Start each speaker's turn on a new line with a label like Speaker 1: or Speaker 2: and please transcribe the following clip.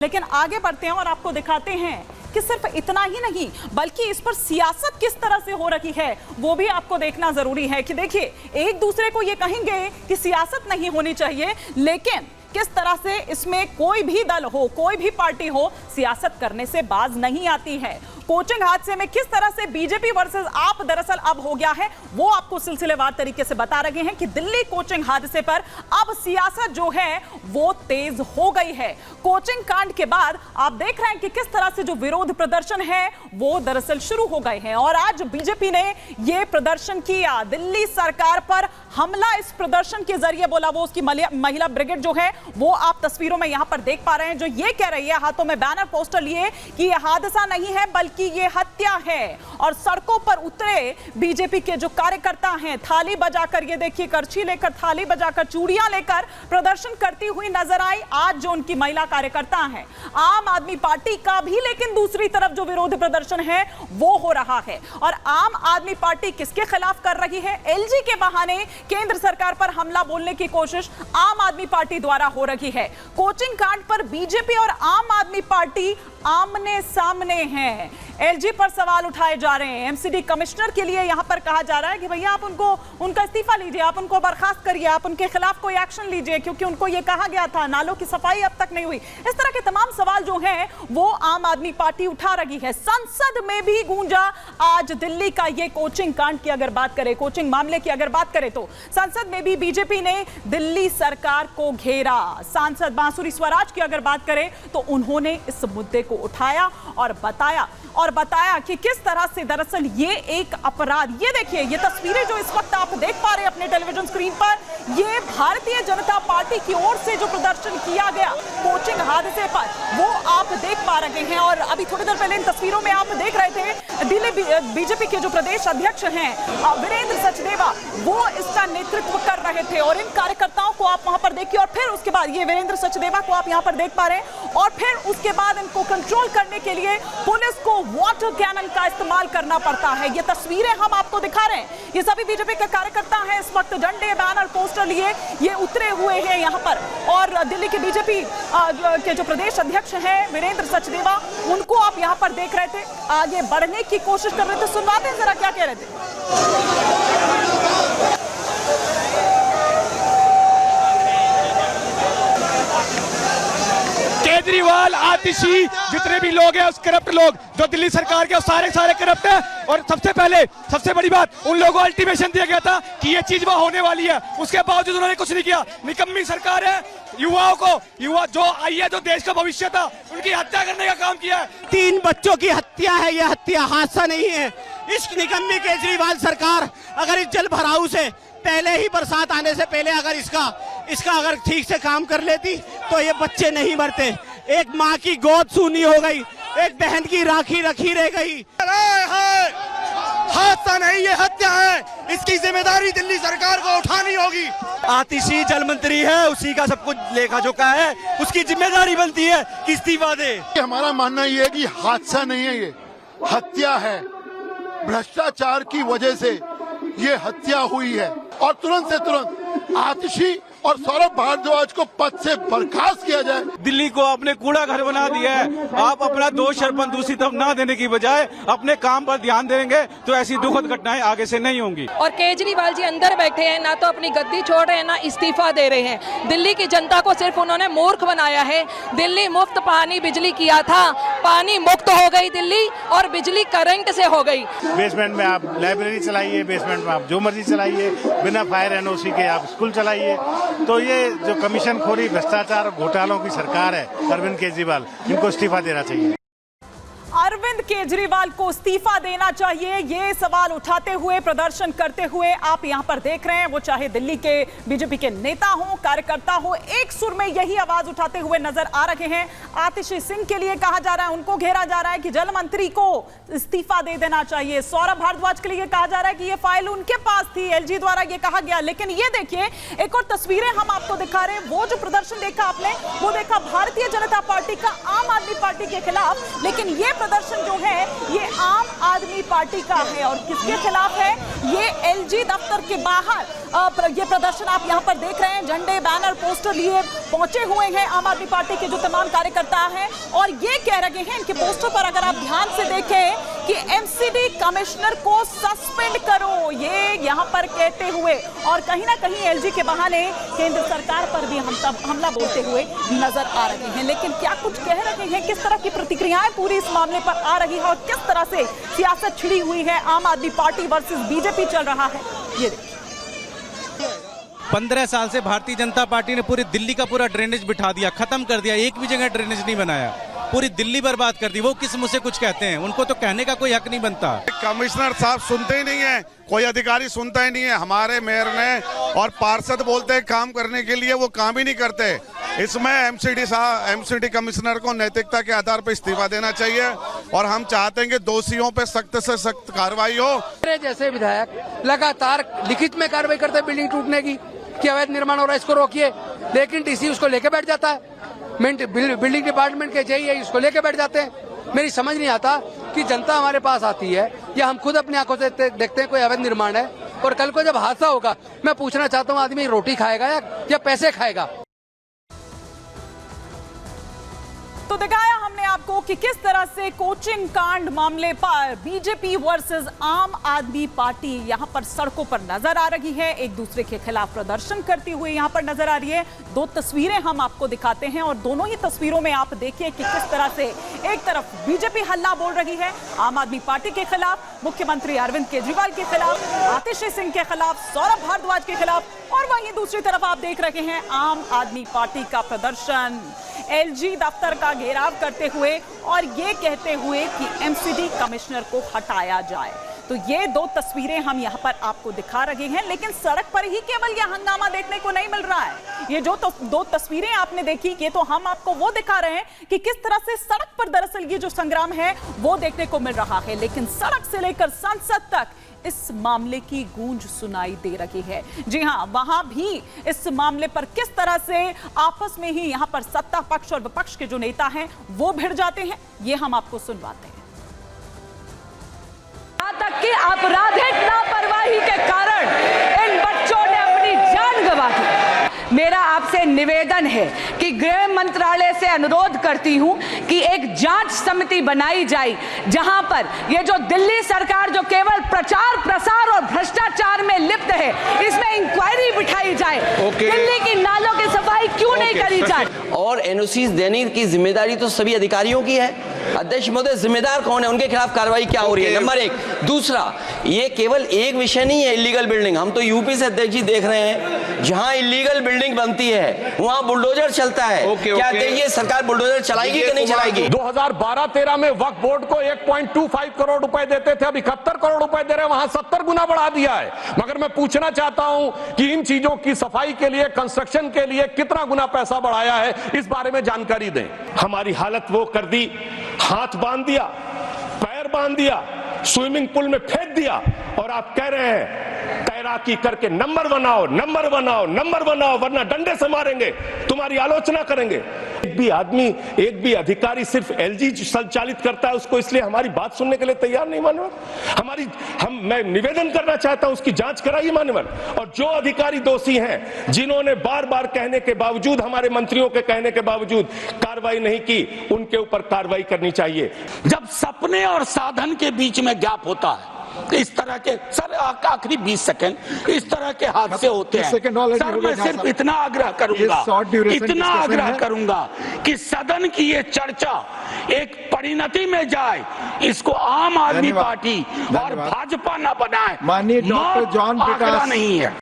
Speaker 1: लेकिन आगे बढ़ते हैं और आपको दिखाते हैं कि सिर्फ इतना ही नहीं बल्कि इस पर सियासत किस तरह से हो रही है वो भी आपको देखना जरूरी है। कि देखिए, एक दूसरे को ये कहेंगे कि सियासत नहीं होनी चाहिए, लेकिन किस तरह से इसमें कोई भी दल हो, कोई भी पार्टी हो, सियासत करने से बाज नहीं आती है। कोचिंग हादसे में किस तरह से बीजेपी वर्सेस आप दरअसल अब हो गया है वो आपको सिलसिलेवार तरीके से बता रहे हैं कि दिल्ली कोचिंग हादसे पर अब सियासत जो है वो तेज हो गई है। कोचिंग कांड के बाद आप देख रहे हैं कि किस तरह से जो विरोध प्रदर्शन है वो दरअसल शुरू हो गए हैं और आज बीजेपी ने ये प्रदर्शन किया। दिल्ली सरकार पर हमला इस प्रदर्शन के जरिए बोला। वो उसकी महिला ब्रिगेड जो है वो आप तस्वीरों में यहां पर देख पा रहे हैं, जो ये कह रही है हाथों में बैनर पोस्टर लिए कि यह हादसा नहीं है बल्कि ये हत्या है। और सड़कों पर उतरे बीजेपी के जो कार्यकर्ता हैं, थाली बजाकर, ये देखिए करछी लेकर, थाली बजाकर, चूड़ियां लेकर प्रदर्शन करती हुई नजर आई आज जो उनकी महिला कार्यकर्ता हैं। आम आदमी पार्टी का भी लेकिन दूसरी तरफ जो विरोध प्रदर्शन है वो हो रहा है। और आम आदमी पार्टी किसके खिलाफ कर रही है? एलजी के बहाने केंद्र सरकार पर हमला बोलने की कोशिश आम आदमी पार्टी द्वारा हो रही है। कोचिंग कांड पर बीजेपी और आम आदमी पार्टी आमने सामने हैं। एलजी पर सवाल उठाए जा रहे हैं। एमसीडी कमिश्नर के लिए यहां पर कहा जा रहा है कि भैया आप उनका इस्तीफा लीजिए, आप उनको बर्खास्त करिए, आप उनके खिलाफ कोई एक्शन लीजिए, क्योंकि उनको यह कहा गया था नालों की सफाई अब तक नहीं हुई। इस तरह के तमाम सवाल जो हैं वो आम आदमी पार्टी उठा रही है। संसद में भी गूंजा आज दिल्ली का ये कोचिंग कांड की अगर बात करें, कोचिंग मामले की अगर बात करें तो संसद में भी बीजेपी ने दिल्ली सरकार को घेरा। सांसद बांसुरी स्वराज की अगर बात करें तो उन्होंने इस मुद्दे को उठाया और बताया कि किस तरह से दरअसल ये एक अपराध, ये देखिए ये तस्वीरें जो इस वक्त आप देख पा रहे हैं अपने टेलीविजन स्क्रीन पर, ये भारतीय जनता पार्टी की ओर से जो प्रदर्शन किया गया कोचिंग हादसे पर वो आप देख पा रहे हैं। और अभी थोड़ी देर पहले इन तस्वीरों में आप देख रहे थे दिल्ली बीजेपी के जो प्रदेश अध्यक्ष हैं वीरेंद्र सचदेवा, वो इसका नेतृत्व कर रहे थे और इन कार्यकर्ताओं को आप वहां पर देखिए। और फिर उसके बाद ये वीरेंद्र सचदेवा को आप यहां पर देख पा रहे हैं और फिर उसके बाद इनको कंट्रोल करने के लिए पुलिस को वाटर कैनन का इस्तेमाल करना पड़ता है। ये तस्वीरें हम आपको दिखा रहे हैं, ये सभी बीजेपी के कार्यकर्ता हैं इस वक्त डंडे, बैनर, पोस्टर लिए ये उतरे हुए हैं यहां पर। और दिल्ली के बीजेपी के जो प्रदेश अध्यक्ष हैं वीरेंद्र सचदेवा, उनको आप यहां पर देख रहे थे, आगे बढ़ने की कोशिश कर रहे थे। सुनवाते हैं जरा क्या कह रहे थे।
Speaker 2: केजरीवाल, आतिशी, जितने भी लोग हैं, उस करप्ट लोग जो दिल्ली सरकार के सारे करप्ट हैं। और सबसे बड़ी बात, उन लोगों को अल्टीमेशन दिया गया था कि ये चीज वहां होने वाली है, उसके बावजूद उन्होंने कुछ नहीं किया। निकम्मी सरकार है। युवा जो आई है, जो देश का भविष्य था, उनकी हत्या करने का काम किया है।
Speaker 3: 3 बच्चों की हत्या है, यह हत्या हादसा नहीं है। इस निकम्मी केजरीवाल सरकार अगर इस जल भराव से पहले ही, बरसात आने से पहले अगर इसका अगर ठीक से काम कर लेती तो ये बच्चे नहीं मरते। एक माँ की गोद सूनी हो गई, एक बहन की राखी रखी रह गई।
Speaker 2: हादसा नहीं, ये हत्या है। इसकी जिम्मेदारी दिल्ली सरकार को उठानी होगी। आतिशी जल मंत्री है, उसी का सब कुछ लेखा जोखा है, उसकी जिम्मेदारी बनती है कि इस्तीफा दे।
Speaker 4: हमारा मानना ये है कि हादसा नहीं है, ये हत्या है। भ्रष्टाचार की वजह से ये हत्या हुई है और तुरंत से तुरंत आतिशी और सौरभ भारद्वाज को पद से बर्खास्त किया जाए।
Speaker 2: दिल्ली को आपने कूड़ा घर बना दिया है। आप अपना दोष अर्पण दूसरी तरफ ना देने की बजाय अपने काम पर ध्यान देंगे तो ऐसी दुखद घटनाएं आगे से नहीं होंगी।
Speaker 5: और केजरीवाल जी अंदर बैठे हैं, ना तो अपनी गद्दी छोड़ रहे हैं, ना इस्तीफा दे रहे हैं। दिल्ली की जनता को सिर्फ उन्होंने मूर्ख बनाया है। दिल्ली मुफ्त पानी बिजली किया था, पानी मुक्त हो गई दिल्ली और बिजली करंट से हो गई।
Speaker 6: बेसमेंट में आप लाइब्रेरी चलाइए, बेसमेंट में आप जो मर्जी चलाइए, बिना फायर एनओसी के आप स्कूल चलाइए। तो ये जो कमीशन खोरी, भ्रष्टाचार और घोटालों की सरकार है अरविंद केजरीवाल, इनको इस्तीफा देना चाहिए।
Speaker 1: अरविंद केजरीवाल को इस्तीफा देना चाहिए, ये सवाल उठाते हुए, प्रदर्शन करते हुए आप यहां पर देख रहे हैं। वो चाहे दिल्ली के बीजेपी के नेता हो, कार्यकर्ता हो, एक सुर में यही आवाज उठाते हुए नजर आ रहे हैं। आतिशी सिंह के लिए कहा जा रहा है, उनको घेरा जा रहा है कि जल मंत्री को इस्तीफा दे देना चाहिए। सौरभ भारद्वाज के लिए कहा जा रहा है कि ये फाइल उनके पास थी, एलजी द्वारा ये कहा गया। लेकिन ये देखिए, एक और तस्वीरें हम आपको दिखा रहे हैं। वो जो प्रदर्शन देखा आपने, वो देखा भारतीय जनता पार्टी का, आम आदमी पार्टी पार्टी के खिलाफ, लेकिन ये प्रदर्शन जो है ये आम आदमी पार्टी का है। और किसके खिलाफ है? ये एलजी दफ्तर के बाहर ये प्रदर्शन आप यहाँ पर देख रहे हैं। झंडे, बैनर, पोस्टर लिए पहुंचे हुए हैं आम आदमी पार्टी के जो तमाम कार्यकर्ता हैं, और ये कह रहे हैं, इनके पोस्टर पर अगर आप ध्यान से देखें कि एमसीडी कमिश्नर को सस्पेंड करो, ये यहाँ पर कहते हुए, और कहीं ना कहीं एलजी के बहाने केंद्र सरकार पर भी हमला बोलते हुए नजर आ रहे हैं। लेकिन क्या कुछ कह रहे हैं, किस तरह की प्रतिक्रियाएं पूरी इस मामले पर आ रही है और किस तरह से सियासत छिड़ी हुई है, आम आदमी पार्टी वर्सेस बीजेपी चल रहा है, ये देखिए।
Speaker 7: 15 साल से भारतीय जनता पार्टी ने पूरी दिल्ली का पूरा ड्रेनेज बिठा दिया, खत्म कर दिया, एक भी जगह ड्रेनेज नहीं बनाया, पूरी दिल्ली बर्बाद कर दी। वो किस मुंह से कुछ कहते हैं? उनको तो कहने का कोई हक नहीं बनता।
Speaker 8: कमिश्नर साहब सुनते ही नहीं है, कोई अधिकारी सुनता ही नहीं है। हमारे मेयर ने और पार्षद बोलते हैं काम करने के लिए, वो काम ही नहीं करते। इसमें एमसीडी कमिश्नर को नैतिकता के आधार पर इस्तीफा देना चाहिए और हम चाहते हैं कि दोषियों पे सख्त से सख्त कार्रवाई हो।
Speaker 9: मेरे जैसे विधायक लगातार लिखित में कार्रवाई करते हैं बिल्डिंग टूटने की, कि अवैध निर्माण हो रहा है, इसको रोकिए, लेकिन डीसी उसको लेके बैठ जाता है, बिल्डिंग डिपार्टमेंट के जेईई उसको लेके बैठ जाते हैं। मेरी समझ नहीं आता कि जनता हमारे पास आती है या हम खुद अपनी आंखों से देखते हैं कोई अवैध निर्माण है, और कल को जब हादसा होगा, मैं पूछना चाहता हूँ आदमी रोटी खाएगा या पैसे खाएगा?
Speaker 1: तो दिखाया हमने आपको कि किस तरह से कोचिंग कांड मामले पर बीजेपी वर्सेस आम आदमी पार्टी यहां पर सड़कों पर नजर आ रही है, एक दूसरे के खिलाफ प्रदर्शन करती हुई यहां पर नजर आ रही है। दो तस्वीरें हम आपको दिखाते हैं और दोनों ही तस्वीरों में आप देखिए कि किस तरह से एक तरफ बीजेपी हल्ला बोल रही है आम आदमी पार्टी के खिलाफ, मुख्यमंत्री अरविंद केजरीवाल के खिलाफ, आतिशी सिंह के खिलाफ, सौरभ भारद्वाज के खिलाफ, और वहीं दूसरी तरफ आप देख रहे हैं आम आदमी पार्टी का प्रदर्शन एलजी दफ्तर का घेराव करते हुए और ये कहते हुए कि एमसीडी कमिश्नर को हटाया जाए। तो ये दो तस्वीरें हम यहाँ पर आपको दिखा रहे हैं, लेकिन सड़क पर ही केवल यह हंगामा देखने को नहीं मिल रहा है। ये जो दो तस्वीरें आपने देखी, ये तो हम आपको वो दिखा रहे हैं कि किस तरह से सड़क पर दरअसल ये जो संग्राम है वो देखने को मिल रहा है, लेकिन सड़क से लेकर संसद तक इस मामले की गूंज सुनाई दे रही है। जी हां, वहां भी इस मामले पर किस तरह से आपस में ही यहां पर सत्ता पक्ष और विपक्ष के जो नेता हैं वो भिड़ जाते हैं, ये हम आपको सुनवाते हैं।
Speaker 5: यहां तक कि आपराधिक लापरवाही के कारण इन बच्चों ने अपनी जान गंवा दी। मेरा आपसे निवेदन है कि गृह मंत्रालय से अनुरोध करती हूं कि एक जांच समिति बनाई जाए, जहां पर ये जो दिल्ली सरकार जो केवल प्रचार प्रसार और भ्रष्टाचार में लिप्त है, इसमें इंक्वायरी बिठाई जाए। दिल्ली की नालों की सफाई क्यों नहीं करी जाए?
Speaker 10: और एनओसी देने की जिम्मेदारी तो सभी अधिकारियों की है। अध्यक्ष महोदय, जिम्मेदार कौन है, उनके खिलाफ कार्रवाई क्या हो रही है? नंबर एक। दूसरा, ये केवल एक विषय नहीं है इलीगल बिल्डिंग। हम तो यूपी से अध्यक्ष जी देख रहे हैं, जहां इलीगल बिल्डिंग बनती है वहां बुलडोजर चलता है। क्या ये सरकार बुलडोजर चलाएगी कि नहीं चलाएगी?
Speaker 11: 2012-13 में वक्फ बोर्ड को 1.25 करोड़ रुपए देते थे, अब 71 करोड़ रुपए दे रहे हैं, वहां 70 गुना बढ़ा दिया है। मगर मैं पूछना चाहता हूं कि इन चीजों की सफाई के लिए, कंस्ट्रक्शन के लिए कितना गुना पैसा बढ़ाया है, इस बारे में जानकारी दें। हमारी हालत वो कर दी, हाथ बांध दिया, पैर बांध दिया, स्विमिंग पूल में फेंक दिया, और आप कह रहे हैं तैराकी करके नंबर बनाओ, नंबर बनाओ, नंबर बनाओ, वरना डंडे से मारेंगे, तुम्हारी आलोचना करेंगे। एक भी आदमी, एक भी अधिकारी सिर्फ एलजी संचालित करता है, उसको इसलिए हमारी बात सुनने के लिए तैयार नहीं मान्यवर। मैं निवेदन करना चाहता हूं, उसकी जांच कराइए मान्यवर। और जो अधिकारी दोषी हैं, जिन्होंने बार बार कहने के बावजूद, हमारे मंत्रियों के कहने के बावजूद कार्रवाई नहीं की, उनके ऊपर कार्रवाई करनी चाहिए।
Speaker 12: जब सपने और साधन के बीच में गैप होता है, इस तरह के सर आखिरी 20 सेकंड इस तरह के हादसे होते हैं। सर मैं सिर्फ इतना आग्रह करूंगा कि सदन की ये चर्चा एक परिणति में जाए, इसको आम आदमी पार्टी और भाजपा न बनाए।
Speaker 13: माननीय डॉक्टर जॉन
Speaker 12: आग्रह नहीं है।